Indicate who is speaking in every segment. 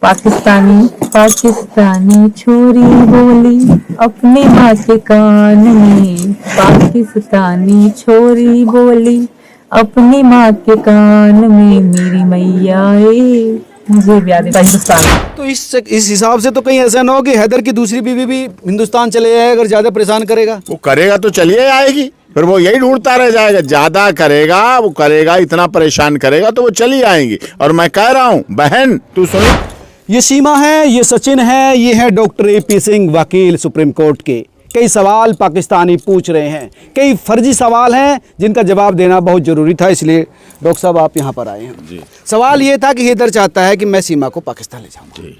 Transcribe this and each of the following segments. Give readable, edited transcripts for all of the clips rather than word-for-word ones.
Speaker 1: पाकिस्तानी पाकिस्तानी छोरी बोली अपने माँ के कान में, पाकिस्तानी छोरी बोली अपनी माँ के कान में, मेरी मैया मुझे ब्याह दे पाकिस्तान।
Speaker 2: तो इस हिसाब से तो कहीं ऐसा ना हो कि हैदर की दूसरी बीवी भी हिंदुस्तान चले जाए अगर ज्यादा परेशान करेगा।
Speaker 3: वो करेगा तो चलिए आएगी, फिर वो यही ढूंढता रह जाएगा। ज्यादा करेगा, वो करेगा, इतना परेशान करेगा तो वो चली आएंगी। और मैं कह रहा हूँ बहन तू सुन,
Speaker 2: ये सीमा है, ये सचिन है, ये है डॉक्टर AP सिंह, वकील सुप्रीम कोर्ट के। कई सवाल पाकिस्तानी पूछ रहे हैं, कई फर्जी सवाल हैं जिनका जवाब देना बहुत ज़रूरी था, इसलिए डॉक्टर साहब आप यहाँ पर आए हैं जी। सवाल ये था कि हैदर चाहता है कि मैं सीमा को पाकिस्तान ले जाऊँ।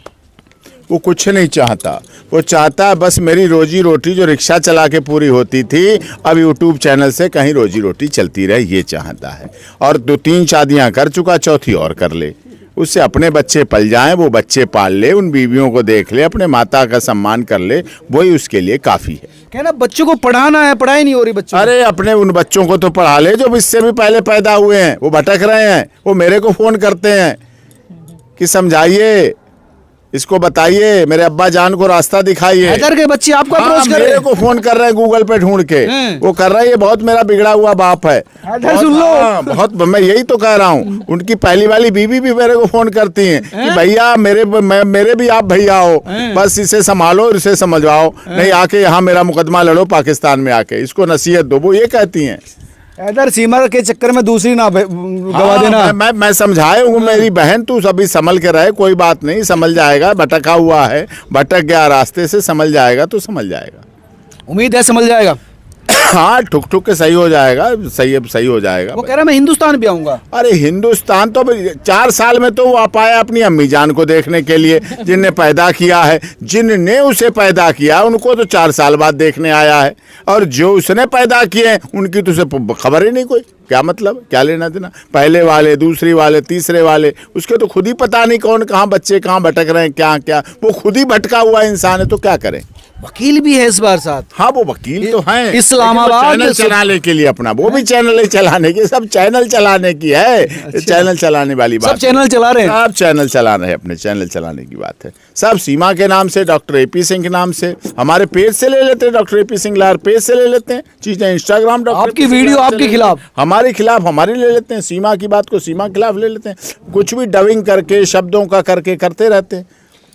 Speaker 3: वो कुछ नहीं चाहता, वो चाहता है बस मेरी रोजी रोटी जो रिक्शा चला के पूरी होती थी अब यूट्यूब चैनल से कहीं रोजी रोटी चलती रहे, ये चाहता है। और 2-3 शादियाँ कर चुका, चौथी और कर ले, उससे अपने बच्चे पल जाएं, वो बच्चे पाल ले, उन बीवियों को देख ले, अपने माता का सम्मान कर ले, वही उसके लिए काफ़ी है।
Speaker 2: कहना बच्चों को पढ़ाना है, पढ़ाई नहीं हो रही बच्चों।
Speaker 3: अरे अपने उन बच्चों को तो पढ़ा ले जो इससे भी पहले पैदा हुए हैं, वो भटक रहे हैं, वो मेरे को फ़ोन करते हैं कि समझाइए, इसको बताइए, मेरे अब्बा जान को रास्ता दिखाइए।
Speaker 2: हैदर के बच्चे आपको अप्रोच कर रहे हैं,
Speaker 3: मेरे को फोन कर रहे हैं गूगल पे ढूंढ के, वो कर रहा है ये बहुत मेरा बिगड़ा हुआ बाप है।
Speaker 2: हैदर सुन लो,
Speaker 3: बहुत मैं यही तो कह रहा हूँ। उनकी पहली वाली बीवी भी मेरे को फोन करती हैं कि भैया मेरे भी आप भैया हो, बस इसे संभालो, इसे समझाओ, नहीं आके यहाँ मेरा मुकदमा लड़ो पाकिस्तान में आके, इसको नसीहत दो, वो ये कहती हैं।
Speaker 2: हैदर सीमा के चक्कर में दूसरी ना गवा देना।
Speaker 3: मैं समझाए हूँ, मेरी बहन तू सभी संभल के रहे, कोई बात नहीं, संभल जाएगा, भटका हुआ है, भटक गया रास्ते से, संभल जाएगा तो संभल जाएगा,
Speaker 2: उम्मीद है संभल जाएगा।
Speaker 3: हाँ ठुक ठुक के सही हो जाएगा, सही हो जाएगा।
Speaker 2: वो कह रहा है मैं हिंदुस्तान भी आऊंगा।
Speaker 3: अरे हिंदुस्तान तो 4 साल में तो वो आ पाया अपनी अम्मी जान को देखने के लिए, जिनने पैदा किया है, जिनने उसे पैदा किया उनको तो 4 साल बाद देखने आया है, और जो उसने पैदा किए हैं उनकी तो उसे खबर ही नहीं कोई। क्या मतलब, क्या लेना देना, पहले वाले, दूसरी वाले, तीसरे वाले, उसके तो खुद ही पता नहीं कौन कहाँ बच्चे कहाँ भटक रहे हैं, क्या क्या, वो खुद ही भटका हुआ इंसान है, तो क्या करें।
Speaker 2: वकील भी है इस बार साथ।
Speaker 3: हाँ वो वकील तो हैं,
Speaker 2: इस्लामाबाद
Speaker 3: चैनल चलाने के लिए अपना, वो भी चैनल ही चलाने की, सब चैनल चलाने की है। अच्छा। चैनल चलाने वाली बात,
Speaker 2: सब चैनल चला रहे हैं,
Speaker 3: सब चैनल चला रहे हैं, अपने चैनल चलाने की बात है। सब सीमा के नाम से, डॉक्टर AP सिंह के नाम से, हमारे पेज से ले लेते हैं, डॉक्टर AP सिंह लार पेज से ले लेते हैं चीजें, इंस्टाग्राम डॉक्टर
Speaker 2: आपकी वीडियो आपके खिलाफ,
Speaker 3: हमारे खिलाफ हमारी ले लेते हैं, सीमा की बात को सीमा के खिलाफ ले लेते हैं, कुछ भी डबिंग करके शब्दों का करके करते रहते हैं।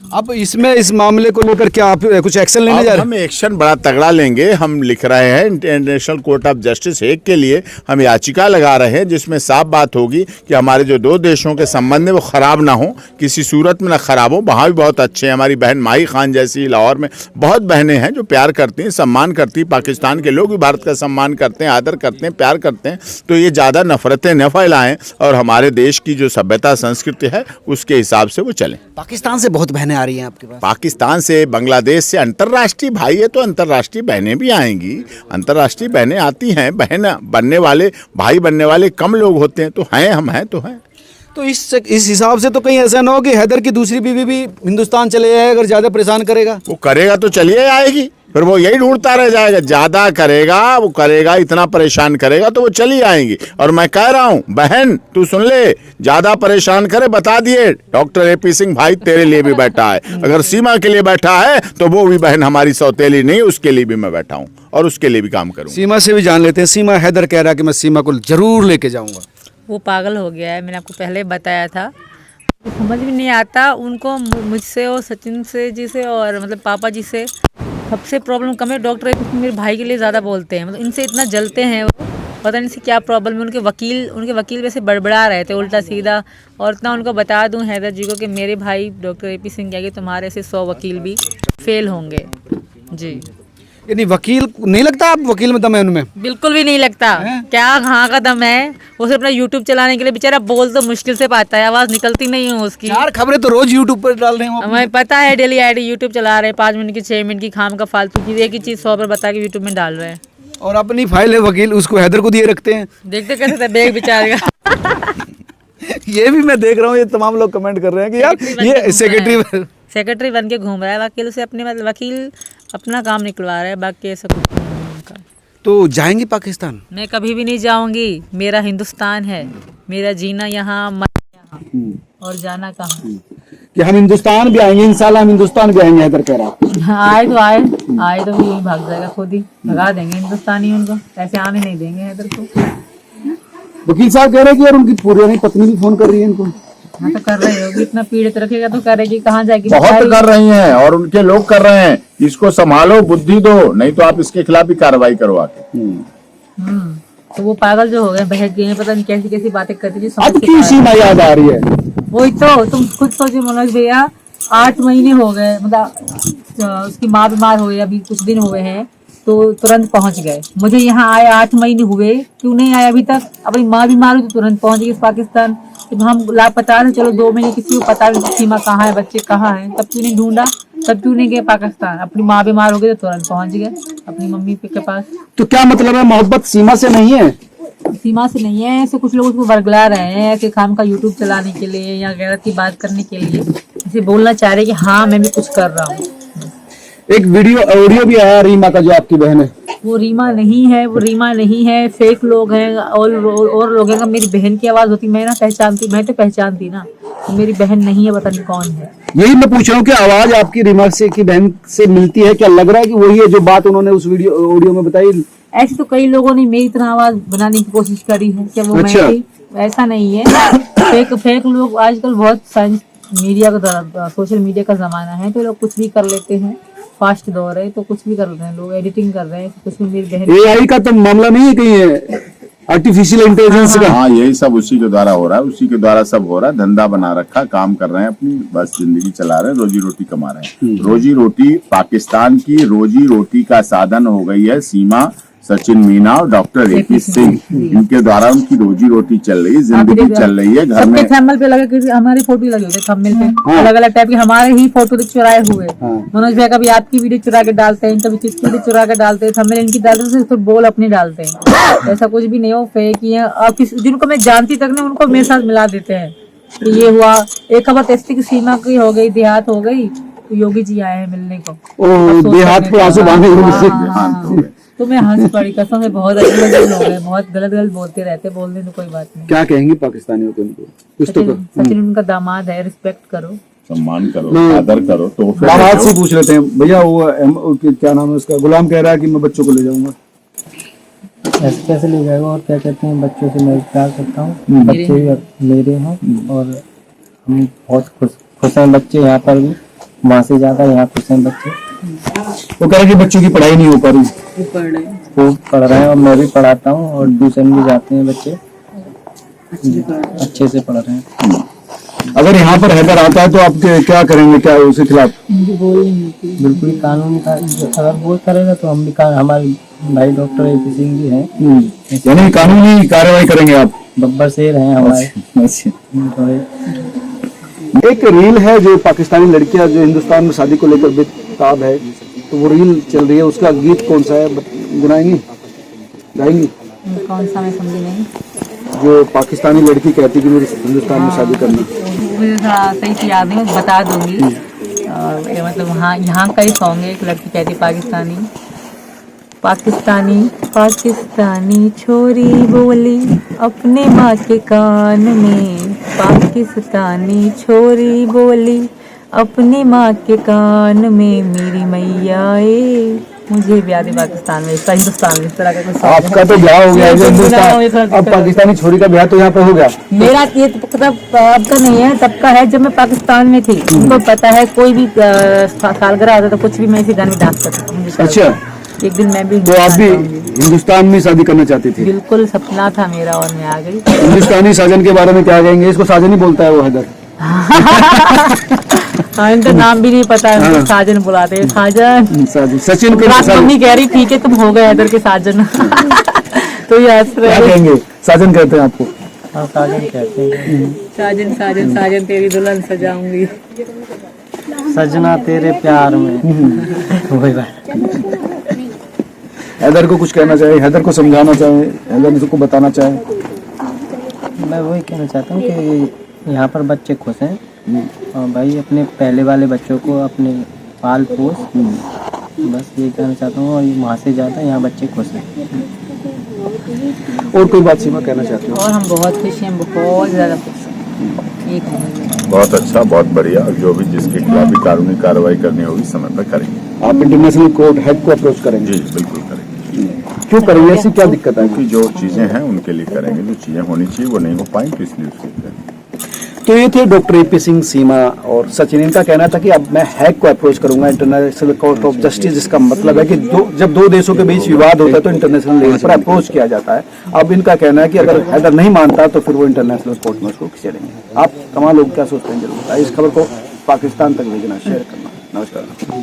Speaker 2: अब इसमें इस मामले को लेकर क्या आप कुछ एक्शन लेने जा रहे हैं?
Speaker 3: हम एक्शन बड़ा तगड़ा लेंगे। हम लिख रहे हैं international court of justice Hague के लिए, हम याचिका लगा रहे हैं जिसमें साफ बात होगी कि हमारे जो 2 देशों के संबंध है वो ख़राब ना हो, किसी सूरत में ना ख़राब हो। वहाँ भी बहुत अच्छे हैं, हमारी बहन माही खान जैसी लाहौर में बहुत बहनें हैं जो प्यार करती हैं, सम्मान करती हैं, पाकिस्तान के लोग भी भारत का सम्मान करते हैं, आदर करते हैं, प्यार करते हैं। तो ये ज़्यादा नफरतें न फैलाएँ और हमारे देश की जो सभ्यता संस्कृति है उसके हिसाब से वो चलें।
Speaker 2: पाकिस्तान से बहुत बहनें आ रही हैं आपके पास,
Speaker 3: पाकिस्तान से, बांग्लादेश से, अंतर्राष्ट्रीय भाई है तो अंतर्राष्ट्रीय बहनें भी आएंगी, अंतर्राष्ट्रीय बहनें आती हैं। बहन बनने वाले, भाई बनने वाले कम लोग होते हैं, तो हैं, हम हैं तो हैं।
Speaker 2: तो इस हिसाब से तो कहीं ऐसा ना हो कि हैदर की दूसरी बीवी भी हिंदुस्तान चले जाए अगर ज्यादा परेशान करेगा।
Speaker 3: वो करेगा तो चलिए आएगी, फिर वो यही ढूंढता रह जाएगा। ज्यादा करेगा, वो करेगा, इतना परेशान करेगा तो वो चली आएंगी। और मैं कह रहा हूँ बहन तू सुन ले, ज्यादा परेशान करे बता दिए, डॉक्टर AP सिंह भाई तेरे लिए भी बैठा है। अगर सीमा के लिए बैठा है तो वो भी बहन हमारी सौतेली नहीं, उसके लिए भी मैं बैठा हूँ और उसके लिए भी काम करूँ।
Speaker 2: सीमा से भी जान लेते हैं। सीमा, हैदर कह रहा है कि मैं सीमा को जरूर लेके जाऊंगा।
Speaker 1: वो पागल हो गया है, मैंने आपको पहले बताया था। समझ भी नहीं आता उनको, मुझसे और सचिन से जी से और मतलब पापा जी से सबसे प्रॉब्लम कम है। डॉक्टर मेरे भाई के लिए ज़्यादा बोलते हैं, मतलब इनसे इतना जलते हैं वो, पता नहीं से क्या प्रॉब्लम है। उनके वकील वैसे बड़बड़ा रहे थे उल्टा सीधा, और इतना उनको बता दूं हैदर जी को कि मेरे भाई डॉक्टर AP सिंह कहेंगे तुम्हारे से 100 वकील भी फेल होंगे जी।
Speaker 2: यानी वकील नहीं लगता आप वकील में दम है उनमें?
Speaker 1: बिल्कुल भी नहीं लगता। क्या कहाँ का दम है, वो सिर्फ अपना यूट्यूब चलाने के लिए बेचारा बोल तो मुश्किल से पाता है, आवाज निकलती नहीं है उसकी।
Speaker 2: 4 खबरें तो रोज यूट्यूब पर डाल रहे हैं।
Speaker 1: हमें पता है, डेली आईडी यूट्यूब चला रहे हैं, 5 मिनट की 6 मिनट की खाम का फालतू की एक ही चीज 100 पर बता के यूट्यूब में डाल रहे हैं।
Speaker 2: और अपनी फाइल है वकील, उसको हैदर को दिए रखते हैं।
Speaker 1: देखते कैसे था बेग बेचारे का।
Speaker 2: ये भी मैं देख रहा हूँ, ये तमाम लोग कमेंट कर रहे हैं कि यार ये
Speaker 1: सेक्रेटरी बन के घूम रहा है, वकील से अपने मतलब वकील अपना काम निकलवा रहा है, बाकी ऐसा कुछ नहीं है उनका।
Speaker 2: तो जाएंगी पाकिस्तान?
Speaker 1: मैं कभी भी नहीं जाऊंगी, मेरा हिंदुस्तान है, मेरा जीना यहाँ मरना यहाँ। और जाना कहाँ।
Speaker 2: कि हम हिंदुस्तान भी आएंगे, इंशाल्लाह हम हिंदुस्तान भी आएंगे, हैदर कह रहा।
Speaker 1: आए तो यही भाग जाएगा, खुद ही भगा देंगे हिंदुस्तानी उनको, ऐसे आने नहीं देंगे हैदर को।
Speaker 2: वकील साहब कह रहे हैं कि यार उनकी पुरानी पत्नी भी फोन कर रही है इनको।
Speaker 1: हाँ तो कर रहे होगी, इतना पीड़ित रखेगा तो करेगी, कहाँ जाएगी।
Speaker 3: बहुत कर रही हैं और उनके लोग कर रहे हैं। इसको संभालो, बुद्धि दो, नहीं तो आप इसके खिलाफ भी कार्रवाई करवा के।
Speaker 1: तो वो पागल जो हो गए, बहक गए, पता नहीं कैसी कैसी बातें करती है।
Speaker 2: अब की सीमा याद आ रही है।
Speaker 1: वही तो तुम खुद सोचो मनोज भैया, 8 महीने हो गए, मतलब उसकी माँ बीमार हो गई, अभी कुछ दिन हुए हैं तो तुरंत पहुंच गए। मुझे यहाँ आए 8 महीने हुए, क्यों नहीं आए अभी तक? अपनी माँ बीमार हुई तो तुरंत पहुंच गई पाकिस्तान। जब हम लापता है, चलो 2 महीने किसी को पता नहीं सीमा कहाँ है, बच्चे कहाँ है, तब क्यों नहीं ढूंढा? तब क्यों नहीं गए पाकिस्तान? अपनी माँ बीमार हो गई तो तुरंत पहुंच गए अपनी मम्मी के पास।
Speaker 2: तो क्या मतलब है, मोहब्बत सीमा से नहीं है?
Speaker 1: सीमा से नहीं है, ऐसे कुछ लोग उसको वर्गला रहे हैं ऐसे खाम का यूट्यूब चलाने के लिए या गैरत की बात करने के लिए, ऐसे बोलना चाह रहे कि हाँ मैं भी कुछ कर रहा हूँ।
Speaker 2: एक वीडियो ऑडियो भी आया रीमा का, जो आपकी बहन है।
Speaker 1: वो रीमा नहीं है, वो रीमा नहीं है, फेक लोग हैं और लोग हैं। मेरी बहन की आवाज होती मैं ना पहचानती, मैं तो पहचानती ना, तो मेरी बहन नहीं है, पता नहीं कौन है।
Speaker 2: यही मैं पूछ रहा हूँ कि आवाज आपकी रीमा से की बहन से मिलती है क्या? लग रहा है कि वही है जो बात उन्होंने उस ऑडियो में बताई।
Speaker 1: ऐसे तो कई लोगों ने मेरी तरह आवाज बनाने की कोशिश करी है, क्या वो
Speaker 2: अच्छा।
Speaker 1: मैं थी? ऐसा नहीं है। फेक लोग आजकल बहुत साइंस मीडिया का, सोशल मीडिया का जमाना है, तो लोग कुछ भी कर लेते हैं। फास्ट दौर है तो कुछ भी कर रहे हैं लोग, एडिटिंग कर रहे हैं कुछ भी। मेरी बहन
Speaker 2: AI का तो मामला नहीं है कहीं, आर्टिफिशियल इंटेलिजेंस का?
Speaker 3: हाँ, यही सब उसी के द्वारा हो रहा है, उसी के द्वारा सब हो रहा है। धंधा बना रखा, काम कर रहे हैं, अपनी बस जिंदगी चला रहे हैं, रोजी रोटी कमा रहे हैं। रोजी रोटी, पाकिस्तान की रोजी रोटी का साधन हो गई है सीमा, सचिन मीना और डॉक्टर AP सिंह। इनके द्वारा उनकी रोजी रोटी चल रही है, जिंदगी चल रही है। घर में
Speaker 1: थंबनेल पे लगे, किसी हमारी फोटो लगी होती है थंबनेल पे, अलग अलग टाइप की हमारे ही फोटो चुराए हुए। मनोज भैया कभी आपकी वीडियो चुरा के डालते हैं, कभी किसकी वीडियो चुरा के डालते हैं, थंबनेल इनकी डालते हैं, सिर्फ बोल अपने डालते हैं। ऐसा कुछ भी नहीं हो, फेक ही है। और जिनको मैं जानती तक ने उनको मेरे साथ मिला देते हैं कि ये हुआ। एक खबर टेस्टी की सीमा की हो गई, देहात हो गई, तो योगी जी आए हैं मिलने को।
Speaker 2: देहात पे आंसू बहाने।
Speaker 1: तो मैं हंस पड़ी कसम से, बहुत अच्छे लोग हैं, बहुत गलत बोलते रहते, बोलने तो कोई बात नहीं।
Speaker 2: क्या कहेंगी पाकिस्तानियों को? उनको कुछ तो
Speaker 1: सचिन उनका दामाद है, रिस्पेक्ट करो,
Speaker 3: सम्मान करो, आदर करो। तो
Speaker 2: दामाद से पूछ लेते हैं भैया, वो क्या नाम है उसका? गुलाम कह रहा है कि मैं बच्चों को ले जाऊंगा।
Speaker 4: ऐसे कैसे ले जाएगा? और क्या कहते हैं, बच्चों से मैं प्यार करता हूँ, बच्चे भी मेरे हैं और हम बहुत खुश हैं। बच्चे यहाँ पर भी वहाँ से ज्यादा यहाँ खुश हैं बच्चे।
Speaker 2: वो कह रहे कि बच्चों की पढ़ाई नहीं हो पा रही।
Speaker 4: खूब पढ़ रहे हैं और मैं भी पढ़ाता हूँ और ट्यूशन भी जाते हैं बच्चे, अच्छे से पढ़ रहे हैं।
Speaker 2: अगर यहाँ पर हैदर आता है तो आप क्या करेंगे? क्या उसके खिलाफ?
Speaker 4: बिल्कुल कानून का अगर वो करेगा तो हम भी हमारे भाई डॉक्टर AP सिंह भी हैं,
Speaker 2: यानी कानूनी कार्रवाई करेंगे आप?
Speaker 4: बब्बर शेर हैं हमारे।
Speaker 2: एक रील है जो पाकिस्तानी लड़कियां जो हिंदुस्तान में शादी को लेकर बेताब है, तो वो रील चल रही है, उसका गीत कौन सा है गुनाएंगी, गाएंगी?
Speaker 1: कौन सा मैं समझी नहीं।
Speaker 2: जो पाकिस्तानी लड़की कहती है कि मुझे हिंदुस्तान में शादी करना।
Speaker 1: मुझे सही से याद नहीं, बता दूंगी। मतलब हाँ, यहाँ का ही सॉन्ग है। एक लड़की कहती पाकिस्तानी छोरी बोली अपने माँ के कान में, पाकिस्तानी छोरी बोली अपनी माँ के कान में, मेरी मैया मुझे ब्याह दे पाकिस्तान में, इसका हिंदुस्तान में। इस तरह का कुछ
Speaker 2: आपका तो ब्याह हो गया हिंदुस्तान, अब पाकिस्तानी छोरी का ब्याह तो यहाँ पे हो गया।
Speaker 1: मेरा ये तो अब का नहीं है, तब का है जब मैं पाकिस्तान में थी। उनको पता है कोई भी सालगिरह होता तो कुछ भी मैं इसी गाने में डांस करती हूँ।
Speaker 2: अच्छा,
Speaker 1: एक दिन मैं भी
Speaker 2: तो आप भी हिंदुस्तान में शादी करना चाहती थी?
Speaker 1: बिल्कुल सपना था मेरा और मैं आ गई।
Speaker 2: हिंदुस्तानी साजन के बारे में क्या कहेंगे? इसको साजन ही बोलता है वो हैदर।
Speaker 1: हाँ, इनका नाम भी नहीं पता है, साजन बुलाते हैं, साजन।
Speaker 2: सचिन को
Speaker 1: मम्मी कह रही ठीक है तुम हो गए हैदर के साजन। तो ये हंस रहे
Speaker 2: क्या कहेंगे? साजन कहते हैं आपको?
Speaker 4: हाँ, साजन कहते हैं।
Speaker 1: साजन साजन साजन तेरी दुल्हन सजाऊंगी,
Speaker 4: सजना तेरे प्यार में। वही बात।
Speaker 2: हैदर को कुछ कहना चाहे, हैदर को समझाना चाहे, हैदर को बताना चाहे?
Speaker 4: मैं वही कहना चाहता हूँ कि यहाँ पर बच्चे खुश हैं और भाई अपने पहले वाले बच्चों को अपने पाल पोस, बस ये कहना चाहता हूँ। और वहाँ से ज़्यादा यहाँ बच्चे खुश हैं।
Speaker 2: और कोई बात सीमा कहना चाहते हो?
Speaker 1: और हम बहुत खुश हैं, बहुत ज़्यादा खुश हैं। 1 महीने में।
Speaker 3: बहुत अच्छा, बहुत बढ़िया। और जो भी जिसके खिलाफ भी कानूनी कार्रवाई करनी होगी समय पर करेंगे।
Speaker 2: आप इंटरनेशनल कोर्ट हेड को अप्रोच करेंगे?
Speaker 3: जी बिल्कुल करेंगे।
Speaker 2: क्यों करेंगे, ऐसी क्या दिक्कत है?
Speaker 3: क्योंकि जो चीजें हैं उनके लिए करेंगे, जो चीजें होनी चाहिए वो नहीं हो पाई तो इसलिए उसके लिए करेंगे।
Speaker 2: तो ये थे डॉक्टर एपी सिंह, सीमा और सचिन। इनका कहना था कि अब मैं हैग को अप्रोच करूंगा, इंटरनेशनल कोर्ट ऑफ जस्टिस, जिसका मतलब है कि जब दो देशों के बीच विवाद होता है तो इंटरनेशनल लेवल पर अप्रोच किया जाता है। अब इनका कहना है कि अगर हैदर नहीं मानता तो फिर वो इंटरनेशनल कोर्ट में उसको खिंचेंगे। आप तमाम लोग क्या सोचते हैं जरूर बताइए। इस खबर को पाकिस्तान तक भेजना, शेयर करना। नमस्कार।